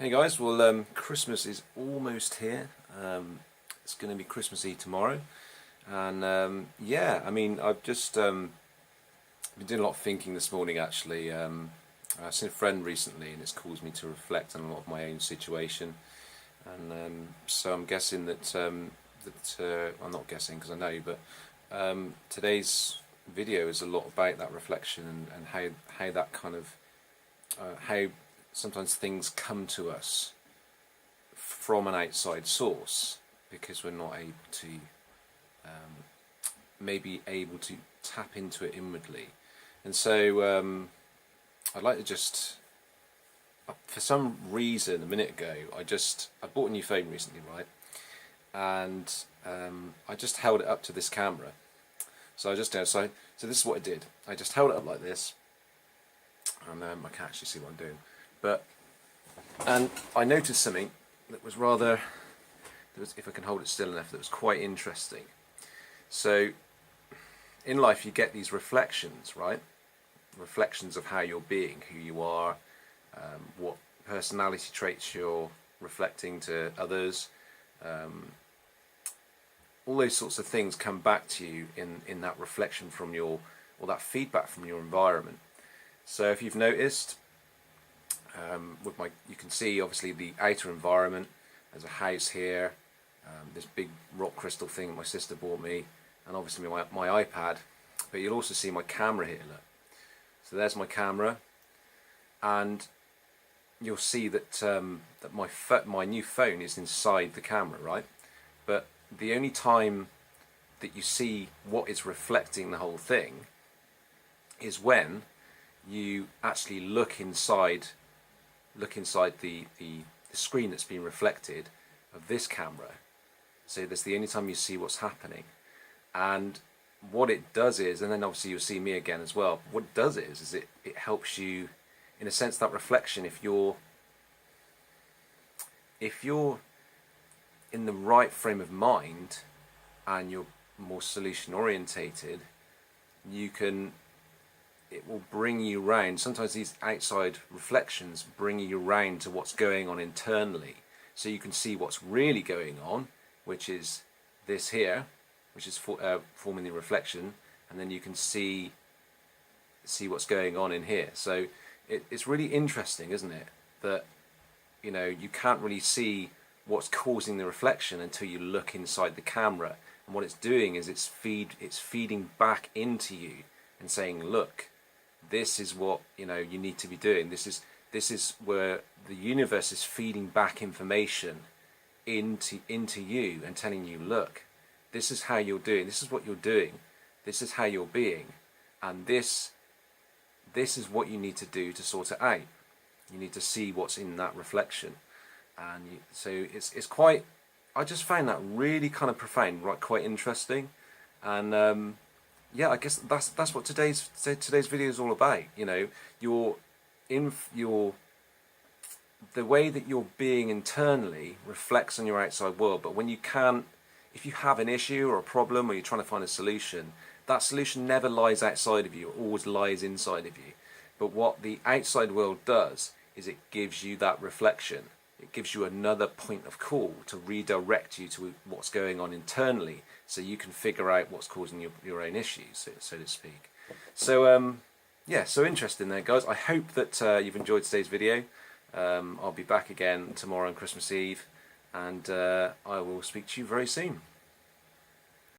Hey guys, well Christmas is almost here. It's going to be Christmas Eve tomorrow, and yeah, I mean I've just been doing a lot of thinking this morning actually. I've seen a friend recently and it's caused me to reflect on a lot of my own situation, and so I'm guessing that, I'm not guessing because I know, but today's video is a lot about that reflection and how that kind of how sometimes things come to us from an outside source because we're not able to maybe able to tap into it inwardly. And so I'd like to just, for some reason a minute ago I bought a new phone recently, right, and I just held it up to this camera. So this is what I did. I just held it up like this, and I can't actually see what I'm doing. And I noticed something that was if I can hold it still enough, that was quite interesting. So in life you get these reflections, right? Reflections of how you're being, who you are, what personality traits you're reflecting to others. All those sorts of things come back to you in that reflection from or that feedback from your environment. So if you've noticed, you can see obviously the outer environment. There's a house here, this big rock crystal thing that my sister bought me, and obviously my iPad. But you'll also see my camera here. Look, so there's my camera, and you'll see that my new phone is inside the camera, right? But the only time that you see what is reflecting the whole thing is when you actually look inside the screen that's been reflected of this camera. So that's the only time you see what's happening. And what it does is, and then obviously you'll see me again as well, what it does is it helps you, in a sense, that reflection. If you're in the right frame of mind and you're more solution orientated, it will bring you round. Sometimes these outside reflections bring you round to what's going on internally, so you can see what's really going on, which is this here, which is forming the reflection, and then you can see what's going on in here. So it's really interesting, isn't it, that you can't really see what's causing the reflection until you look inside the camera. And what it's doing is it's feeding back into you and saying, look, this is what you need to be doing. This is where the universe is feeding back information into you and telling you, look, this is how you're doing, this is what you're doing, this is how you're being, and this is what you need to do to sort it out. You need to see what's in that reflection. And so it's quite, I just found that really kind of profound, right, quite interesting. And yeah, I guess that's what today's video is all about. The way that you're being internally reflects on your outside world. But if you have an issue or a problem, or you're trying to find a solution, that solution never lies outside of you. It always lies inside of you. But what the outside world does is it gives you that reflection. It gives you another point of call to redirect you to what's going on internally, so you can figure out what's causing your own issues, so to speak. So yeah, so interesting there, guys. I hope that you've enjoyed today's video. I'll be back again tomorrow on Christmas Eve, and I will speak to you very soon.